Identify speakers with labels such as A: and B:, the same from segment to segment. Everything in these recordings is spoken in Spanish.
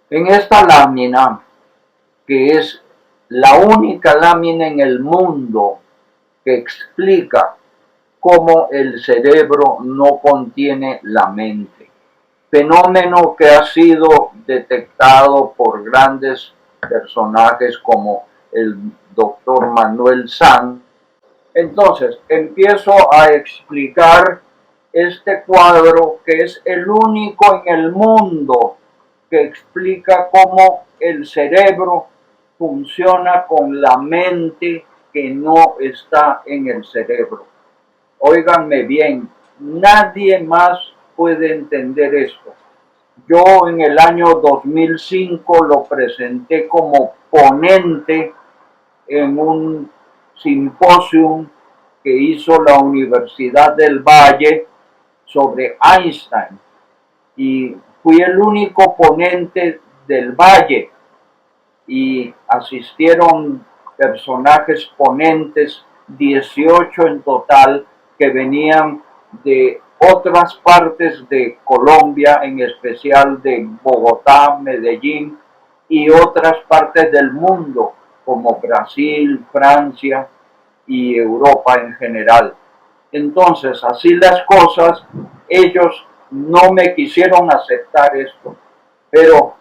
A: En esta lámina, que es la única lámina en el mundo que explica cómo el cerebro no contiene la mente, fenómeno que ha sido detectado por grandes personajes como el doctor Manuel Sanz. Entonces, empiezo a explicar este cuadro que es el único en el mundo que explica cómo el cerebro funciona con la mente que no está en el cerebro. Óiganme bien, nadie más puede entender esto. Yo en el año 2005 lo presenté como ponente en un simposium que hizo la Universidad del Valle sobre Einstein y fui el único ponente del Valle y asistieron personajes ponentes, 18 en total, que venían de otras partes de Colombia, en especial de Bogotá, Medellín y otras partes del mundo, como Brasil, Francia y Europa en general. Entonces, así las cosas, ellos no me quisieron aceptar esto, pero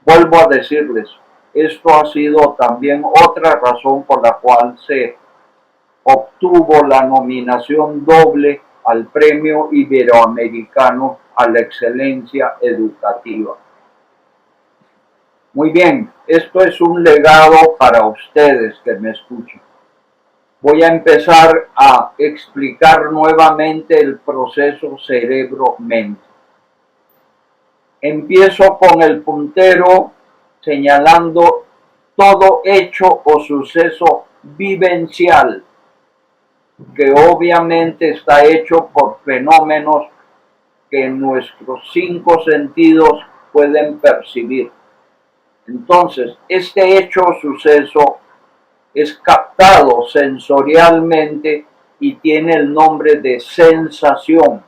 A: vuelvo a decirles, esto ha sido también otra razón por la cual se obtuvo la nominación doble al Premio Iberoamericano a la Excelencia Educativa. Muy bien, esto es un legado para ustedes que me escuchan. Voy a empezar a explicar nuevamente el proceso cerebro-mente. Empiezo con el puntero señalando todo hecho o suceso vivencial que obviamente está hecho por fenómenos que nuestros 5 sentidos pueden percibir. Entonces, este hecho o suceso es captado sensorialmente y tiene el nombre de sensación.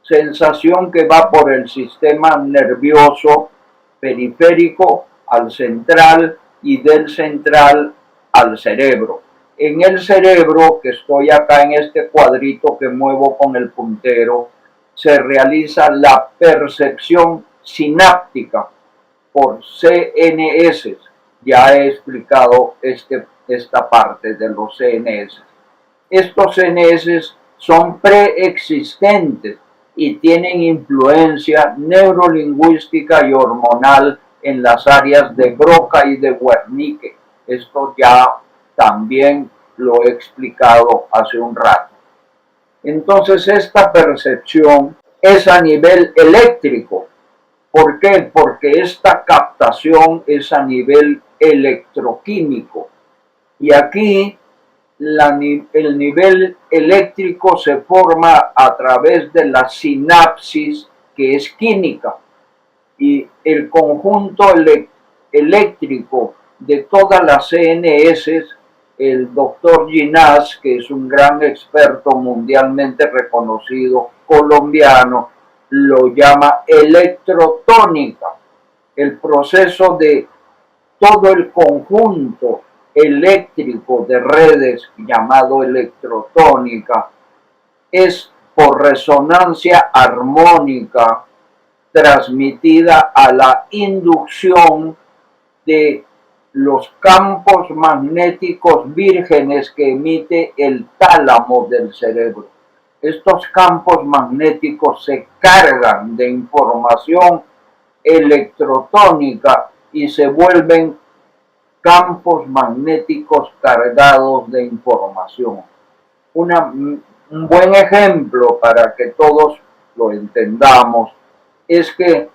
A: Sensación que va por el sistema nervioso periférico al central y del central al cerebro. En el cerebro, que estoy acá en este cuadrito que muevo con el puntero, se realiza la percepción sináptica por CNS. Ya he explicado esta parte de los CNS. Estos CNS son preexistentes y tienen influencia neurolingüística y hormonal en las áreas de Broca y de Wernicke. Esto ya también lo he explicado hace un rato. Entonces, esta percepción es a nivel eléctrico. ¿Por qué? Porque esta captación es a nivel electroquímico. Y aquí el nivel eléctrico se forma a través de la sinapsis, que es química, y el conjunto eléctrico de todas las CNS, el doctor Ginás, que es un gran experto mundialmente reconocido colombiano, lo llama electrotónica. El proceso de todo el conjunto eléctrico de redes llamado electrotónica es por resonancia armónica transmitida a la inducción de los campos magnéticos vírgenes que emite el tálamo del cerebro. Estos campos magnéticos se cargan de información electrotónica y se vuelven campos magnéticos cargados de información. Un buen ejemplo para que todos lo entendamos es que,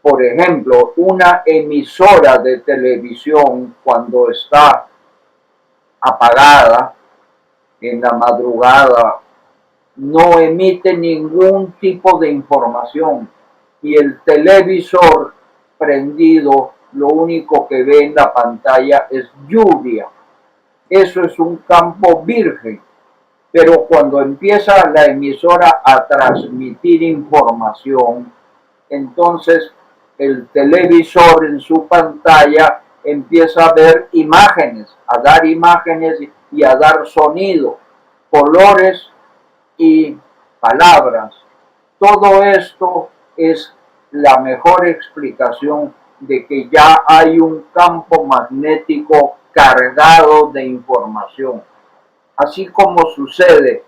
A: por ejemplo, una emisora de televisión, cuando está apagada en la madrugada, no emite ningún tipo de información, y el televisor prendido lo único que ve en la pantalla es lluvia. Eso es un campo virgen. Pero cuando empieza la emisora a transmitir información, entonces el televisor en su pantalla empieza a ver imágenes, a dar imágenes y a dar sonido, colores y palabras. Todo esto es la mejor explicación de que ya hay un campo magnético cargado de información. Así como sucede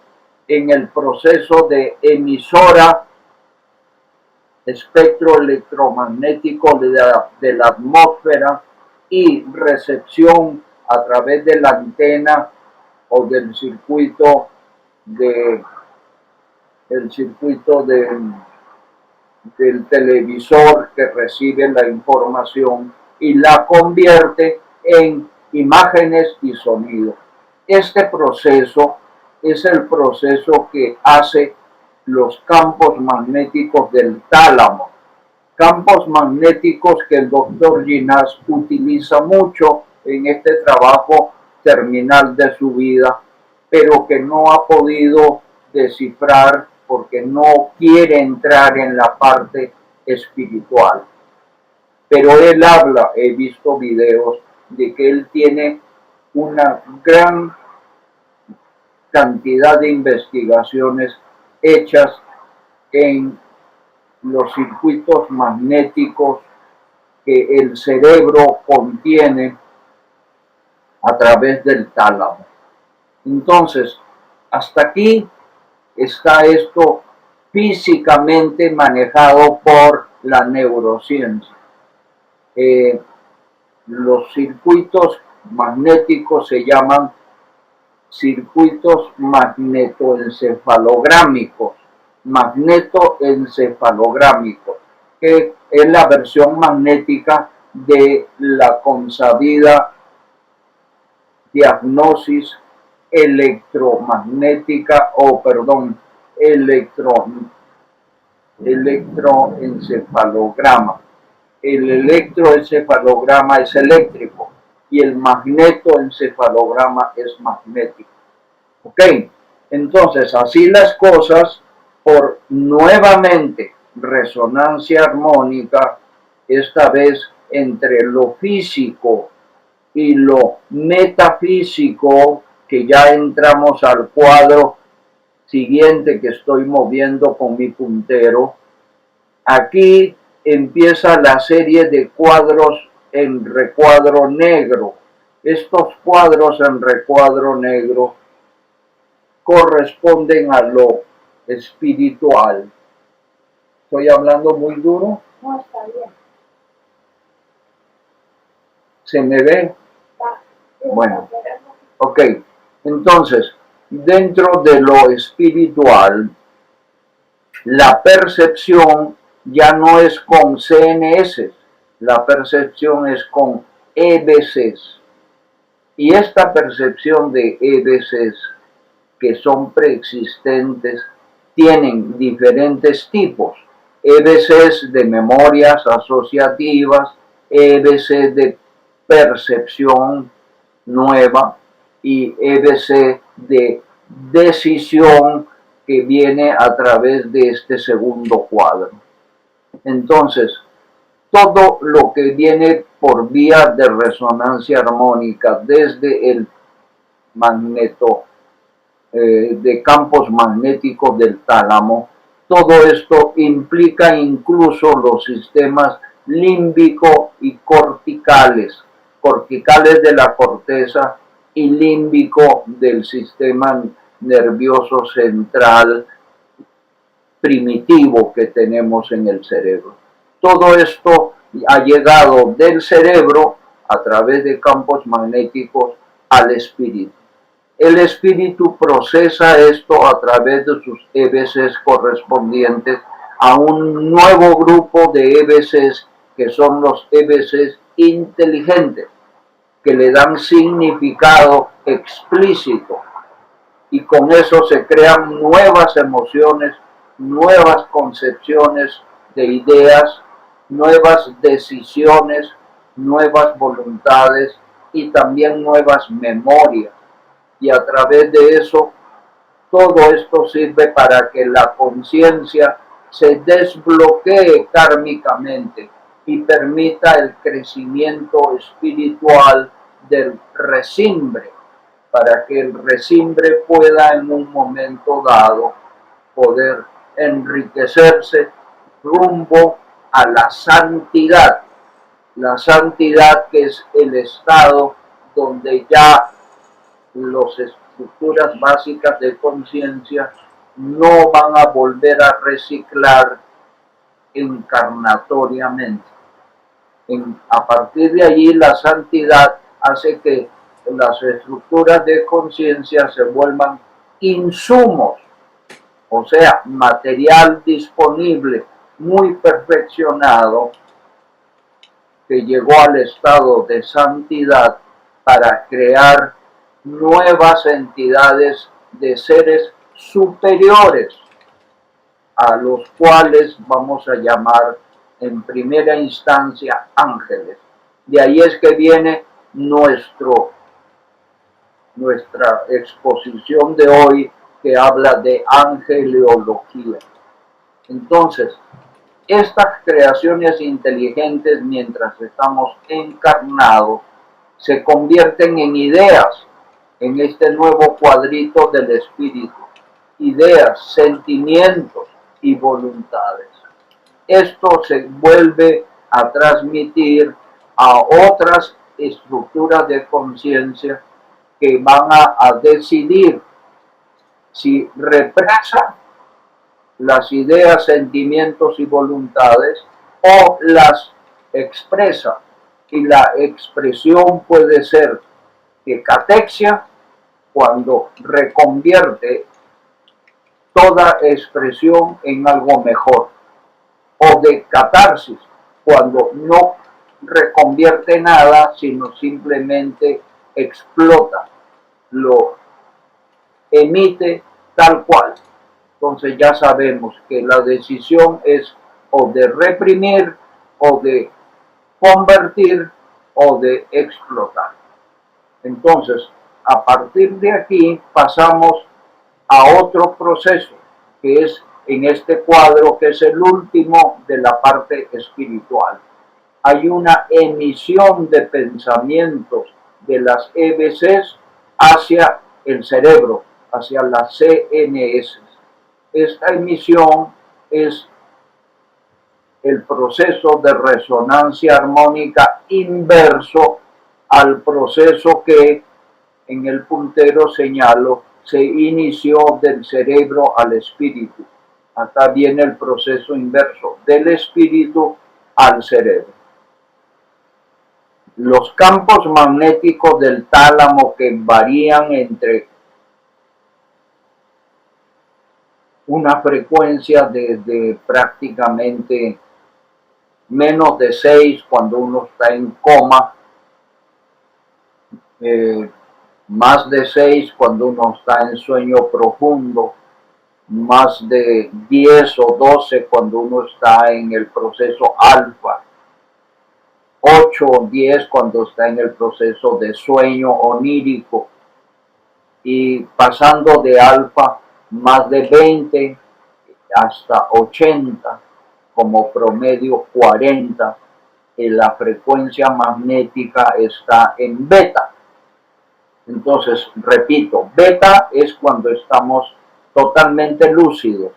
A: en el proceso de emisora, espectro electromagnético de la atmósfera y recepción a través de la antena o del circuito del televisor que recibe la información y la convierte en imágenes y sonido. Este proceso es el proceso que hace los campos magnéticos del tálamo, campos magnéticos que el doctor Ginás utiliza mucho en este trabajo terminal de su vida, pero que no ha podido descifrar porque no quiere entrar en la parte espiritual. Pero él habla, he visto videos, de que él tiene una gran cantidad de investigaciones hechas en los circuitos magnéticos que el cerebro contiene a través del tálamo. Entonces, hasta aquí está esto físicamente manejado por la neurociencia. Los circuitos magnéticos se llaman circuitos magnetoencefalográmicos, que es la versión magnética de la consabida diagnosis electromagnética electroencefalograma. El electroencefalograma es eléctrico y el magnetoencefalograma es magnético. ¿Ok? Entonces, así las cosas, por nuevamente resonancia armónica, esta vez entre lo físico y lo metafísico, que ya entramos al cuadro siguiente que estoy moviendo con mi puntero. Aquí empieza la serie de cuadros en recuadro negro. Estos cuadros en recuadro negro corresponden a lo espiritual. ¿Estoy hablando muy duro?
B: No, está bien.
A: ¿Se me ve? Bueno, ok. Entonces, dentro de lo espiritual, la percepción ya no es con CNS, la percepción es con EBCs. Y esta percepción de EBCs, que son preexistentes, tienen diferentes tipos. EBCs de memorias asociativas, EBC de percepción nueva y EBC de decisión que viene a través de este segundo cuadro. Entonces, todo lo que viene por vía de resonancia armónica desde el magneto de campos magnéticos del tálamo, todo esto implica incluso los sistemas límbico y corticales de la corteza y límbico del sistema nervioso central primitivo que tenemos en el cerebro. Todo esto ha llegado del cerebro a través de campos magnéticos al espíritu. El espíritu procesa esto a través de sus EBCs correspondientes a un nuevo grupo de EBCs que son los EBCs inteligentes, que le dan significado explícito, y con eso se crean nuevas emociones, nuevas concepciones de ideas, nuevas decisiones, nuevas voluntades y también nuevas memorias. Y a través de eso, todo esto sirve para que la conciencia se desbloquee kármicamente y permita el crecimiento espiritual del resimbre, para que el resimbre pueda en un momento dado poder enriquecerse rumbo a la santidad que es el estado donde ya las estructuras básicas de conciencia no van a volver a reciclar encarnatoriamente. A partir de allí, la santidad hace que las estructuras de conciencia se vuelvan insumos, o sea, material disponible, muy perfeccionado, que llegó al estado de santidad para crear nuevas entidades de seres superiores, a los cuales vamos a llamar en primera instancia ángeles. De ahí es que viene nuestra exposición de hoy, que habla de angeleología. Entonces, estas creaciones inteligentes, mientras estamos encarnados, se convierten en ideas en este nuevo cuadrito del espíritu. Ideas, sentimientos y voluntades. Esto se vuelve a transmitir a otras estructuras de conciencia que van a decidir si represan las ideas, sentimientos y voluntades o las expresa. Y la expresión puede ser de catexia, cuando reconvierte toda expresión en algo mejor, o de catarsis, cuando no reconvierte nada, sino simplemente explota, lo emite tal cual. Entonces ya sabemos que la decisión es o de reprimir, o de convertir, o de explotar. Entonces, a partir de aquí pasamos a otro proceso, que es en este cuadro, que es el último de la parte espiritual. Hay una emisión de pensamientos de las EBCs hacia el cerebro, hacia las CNS. Esta emisión es el proceso de resonancia armónica inverso al proceso que en el puntero señalo se inició del cerebro al espíritu. Acá viene el proceso inverso, del espíritu al cerebro. Los campos magnéticos del tálamo, que varían entre una frecuencia de prácticamente menos de 6 cuando uno está en coma, más de 6 cuando uno está en sueño profundo, más de 10 o 12 cuando uno está en el proceso alfa, 8 o 10 cuando está en el proceso de sueño onírico, y pasando de alfa más de 20 hasta 80, como promedio 40, la frecuencia magnética está en beta. Entonces, repito, beta es cuando estamos totalmente lúcidos,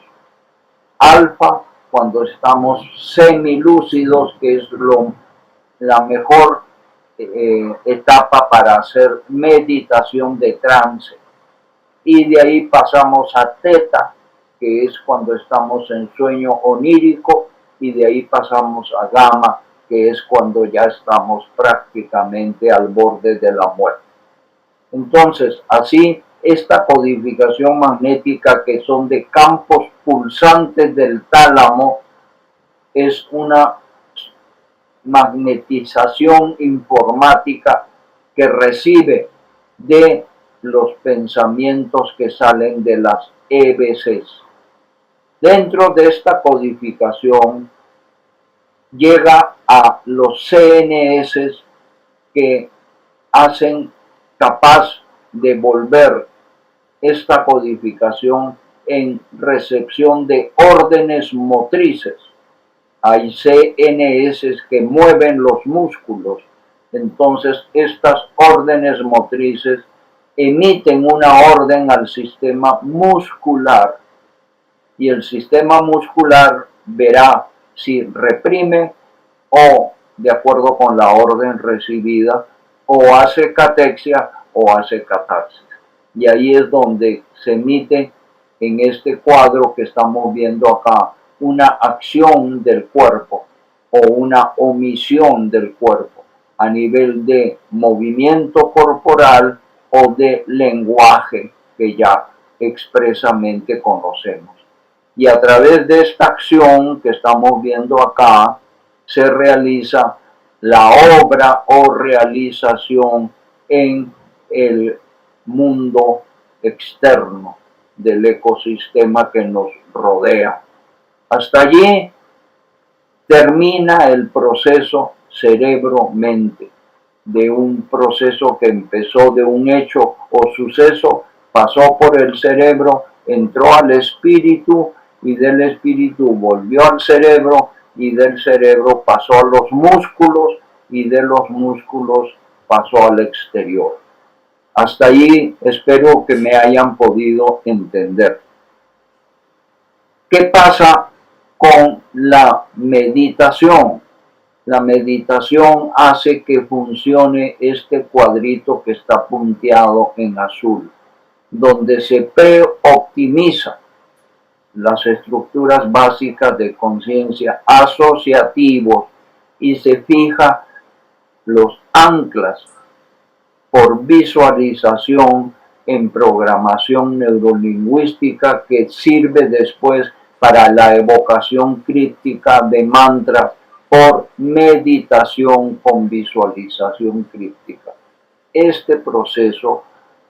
A: alfa cuando estamos semilúcidos, que es la mejor etapa para hacer meditación de trance, y de ahí pasamos a teta, que es cuando estamos en sueño onírico, y de ahí pasamos a gamma, que es cuando ya estamos prácticamente al borde de la muerte. Entonces, así, esta codificación magnética, que son de campos pulsantes del tálamo, es una magnetización informática que recibe de los pensamientos que salen de las EBCs. Dentro de esta codificación llega a los CNS, que hacen capaz de volver esta codificación en recepción de órdenes motrices. hay CNS que mueven los músculos. Entonces estas órdenes motrices emiten una orden al sistema muscular y el sistema muscular verá si reprime o, de acuerdo con la orden recibida, o hace catexia o hace catarsis. Y ahí es donde se emite en este cuadro que estamos viendo acá una acción del cuerpo o una omisión del cuerpo a nivel de movimiento corporal o de lenguaje que ya expresamente conocemos. Y a través de esta acción que estamos viendo acá, se realiza la obra o realización en el mundo externo del ecosistema que nos rodea. Hasta allí termina el proceso cerebro-mente, de un proceso que empezó de un hecho o suceso, pasó por el cerebro, entró al espíritu y del espíritu volvió al cerebro y del cerebro pasó a los músculos y de los músculos pasó al exterior. Hasta allí espero que me hayan podido entender. ¿Qué pasa con la meditación? La meditación hace que funcione este cuadrito que está punteado en azul, donde se preoptimiza las estructuras básicas de conciencia asociativos y se fija los anclas por visualización en programación neurolingüística que sirve después para la evocación críptica de mantras por meditación con visualización críptica. Este proceso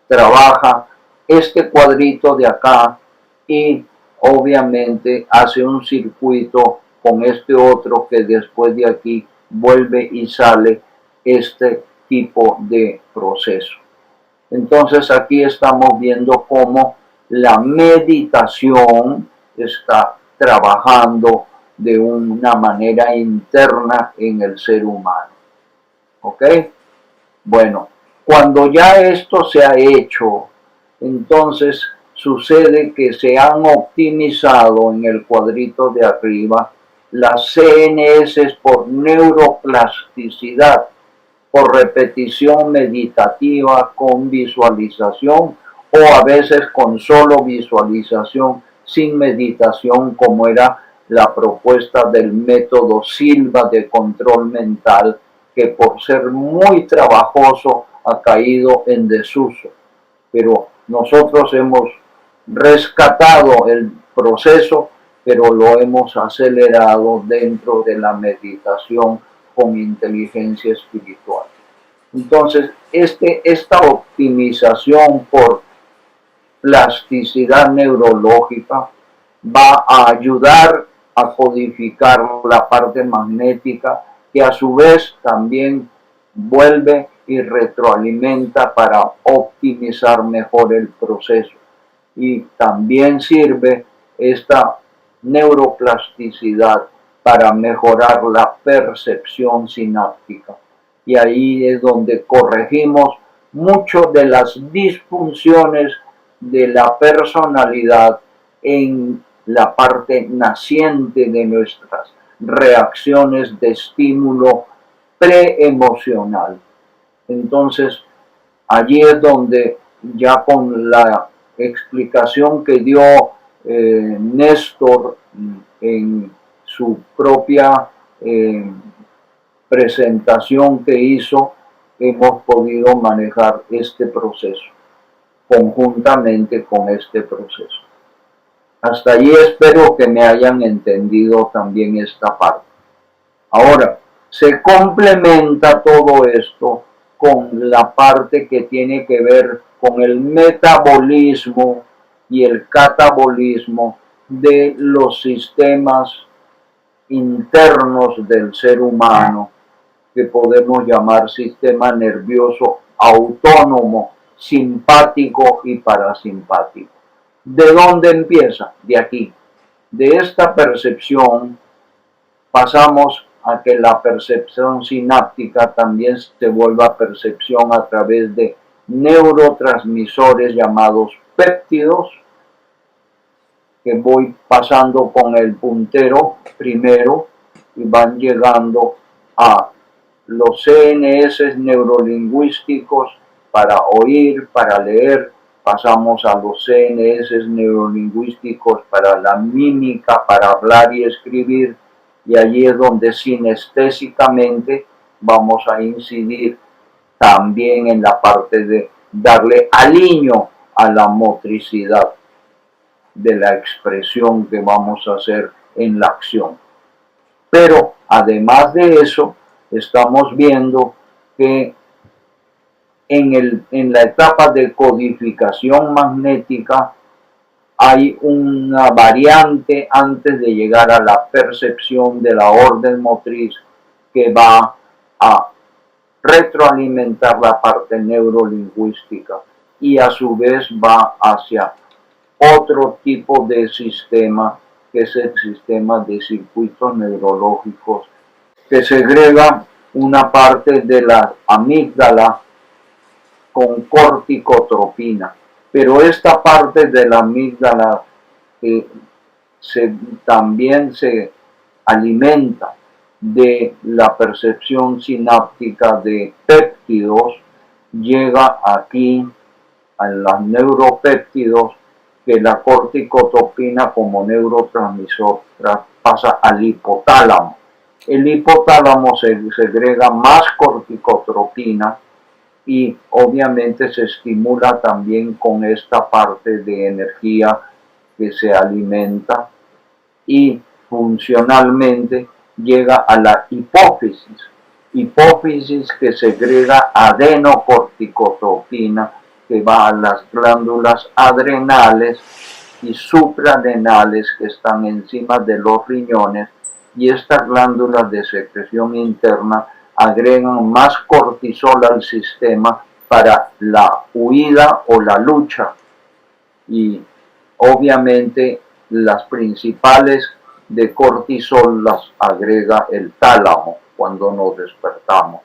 A: trabaja este cuadrito de acá y obviamente hace un circuito con este otro que después de aquí vuelve y sale este tipo de proceso. Entonces aquí estamos viendo cómo la meditación está trabajando de una manera interna en el ser humano. ¿Ok? Bueno, cuando ya esto se ha hecho, entonces sucede que se han optimizado en el cuadrito de arriba las CNS por neuroplasticidad, por repetición meditativa con visualización o a veces con solo visualización sin meditación, como era la propuesta del método Silva de control mental, que por ser muy trabajoso ha caído en desuso. Pero nosotros hemos rescatado el proceso, pero lo hemos acelerado dentro de la meditación con inteligencia espiritual. Entonces, esta optimización por plasticidad neurológica va a ayudar a codificar la parte magnética, que a su vez también vuelve y retroalimenta para optimizar mejor el proceso. Y también sirve esta neuroplasticidad para mejorar la percepción sináptica. Y ahí es donde corregimos mucho de las disfunciones de la personalidad en la parte naciente de nuestras reacciones de estímulo preemocional. Entonces, allí es donde ya con la explicación que dio Néstor en su propia presentación que hizo, hemos podido manejar este proceso conjuntamente con este proceso. Hasta allí espero que me hayan entendido también esta parte. Ahora, se complementa todo esto con la parte que tiene que ver con el metabolismo y el catabolismo de los sistemas internos del ser humano, que podemos llamar sistema nervioso autónomo, simpático y parasimpático. ¿De dónde empieza? De aquí, de esta percepción pasamos a que la percepción sináptica también se vuelva percepción a través de neurotransmisores llamados péptidos, que voy pasando con el puntero primero y van llegando a los CNS neurolingüísticos para oír, para leer. Pasamos a los CNS neurolingüísticos para la mímica, para hablar y escribir, y allí es donde sinestésicamente vamos a incidir también en la parte de darle aliño a la motricidad de la expresión que vamos a hacer en la acción. Pero además de eso, estamos viendo que en la etapa de codificación magnética hay una variante antes de llegar a la percepción de la orden motriz que va a retroalimentar la parte neurolingüística y a su vez va hacia otro tipo de sistema, que es el sistema de circuitos neurológicos, que segrega una parte de la amígdala con corticotropina. Pero esta parte de la amígdala también se alimenta de la percepción sináptica de péptidos, llega aquí a los neuropéptidos que la corticotropina como neurotransmisor pasa al hipotálamo. El hipotálamo se segrega más corticotropina y obviamente se estimula también con esta parte de energía que se alimenta y funcionalmente llega a la hipófisis que segrega adenocorticotropina que va a las glándulas adrenales y suprarrenales que están encima de los riñones, y estas glándulas de secreción interna agregan más cortisol al sistema para la huida o la lucha, y obviamente las principales de cortisol las agrega el tálamo cuando nos despertamos.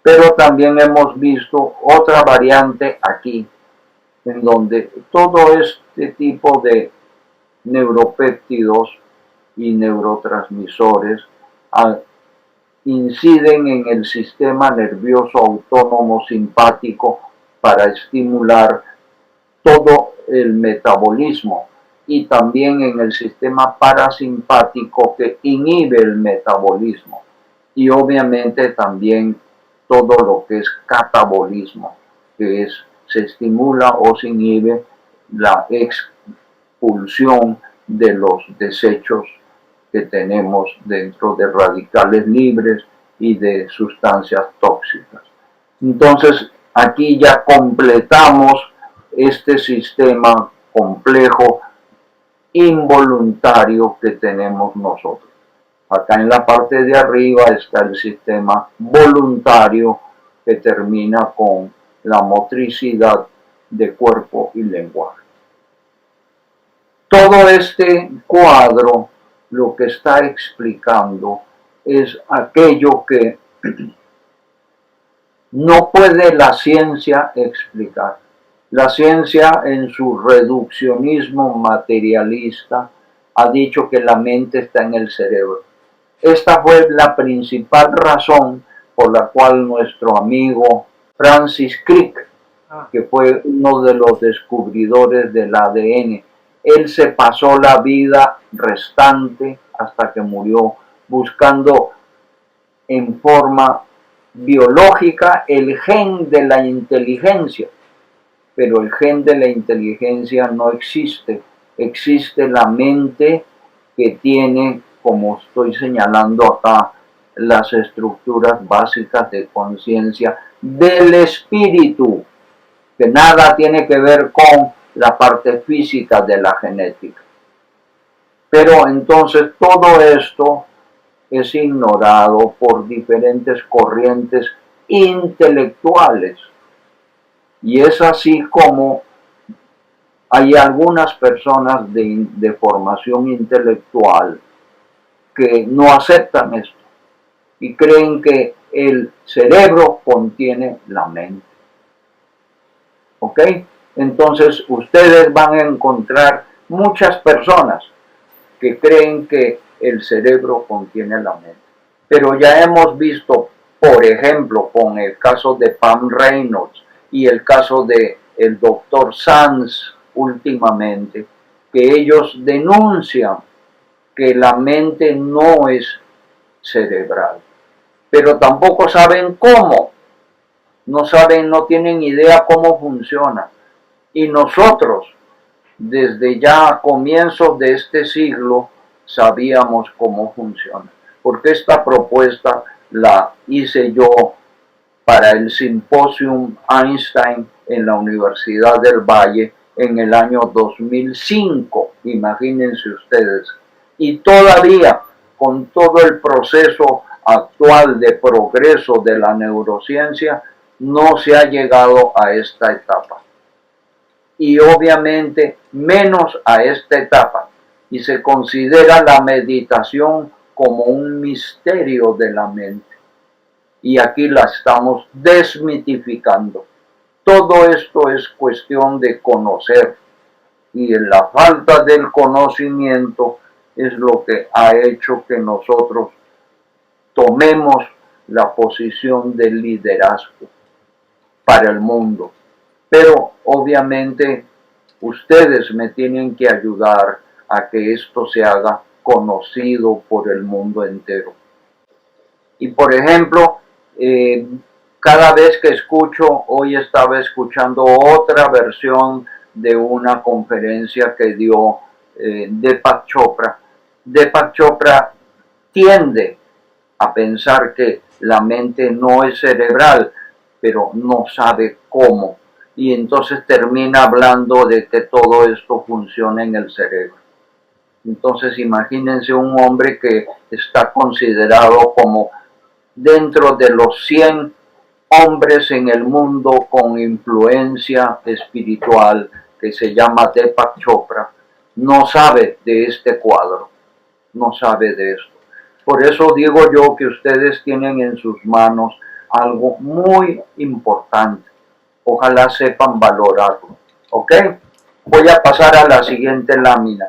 A: Pero también hemos visto otra variante aquí, en donde todo este tipo de neuropéptidos y neurotransmisores inciden en el sistema nervioso autónomo simpático para estimular todo el metabolismo, y también en el sistema parasimpático que inhibe el metabolismo, y obviamente también todo lo que es catabolismo, que es se estimula o se inhibe la expulsión de los desechos que tenemos dentro de radicales libres y de sustancias tóxicas. Entonces, aquí ya completamos este sistema complejo involuntario que tenemos nosotros. Acá en la parte de arriba está el sistema voluntario que termina con la motricidad de cuerpo y lenguaje. Todo este cuadro lo que está explicando es aquello que no puede la ciencia explicar. La ciencia, en su reduccionismo materialista, ha dicho que la mente está en el cerebro. Esta fue la principal razón por la cual nuestro amigo Francis Crick, que fue uno de los descubridores del ADN, él se pasó la vida restante hasta que murió buscando en forma biológica el gen de la inteligencia, pero el gen de la inteligencia no existe. Existe la mente que tiene, como estoy señalando acá, las estructuras básicas de conciencia del espíritu, que nada tiene que ver con la parte física de la genética. Pero entonces todo esto es ignorado por diferentes corrientes intelectuales, y es así como hay algunas personas de formación intelectual que no aceptan esto y creen que el cerebro contiene la mente. ¿Ok? Entonces ustedes van a encontrar muchas personas que creen que el cerebro contiene la mente. Pero ya hemos visto, por ejemplo, con el caso de Pam Reynolds y el caso de el doctor Sanz últimamente, que ellos denuncian que la mente no es cerebral, pero tampoco saben cómo, no saben, no tienen idea cómo funciona. Y nosotros, desde ya comienzos de este siglo, sabíamos cómo funciona, porque esta propuesta la hice yo para el Simposium Einstein en la Universidad del Valle en el año 2005, imagínense ustedes. Y todavía, con todo el proceso actual de progreso de la neurociencia, no se ha llegado a esta etapa. Y obviamente menos a esta etapa. Y se considera la meditación como un misterio de la mente. Y aquí la estamos desmitificando. Todo esto es cuestión de conocer. Y en la falta del conocimiento es lo que ha hecho que nosotros tomemos la posición del liderazgo para el mundo. Pero obviamente ustedes me tienen que ayudar a que esto se haga conocido por el mundo entero. Y por ejemplo, cada vez que escucho, hoy estaba escuchando otra versión de una conferencia que dio Deepak Chopra. Deepak Chopra tiende a pensar que la mente no es cerebral, pero no sabe cómo. Y entonces termina hablando de que todo esto funciona en el cerebro. Entonces imagínense un hombre que está considerado como dentro de los 100 hombres en el mundo con influencia espiritual, que se llama Deepak Chopra, no sabe de este cuadro, no sabe de esto. Por eso digo yo que ustedes tienen en sus manos algo muy importante. Ojalá sepan valorarlo. ¿Ok? Voy a pasar a la siguiente lámina.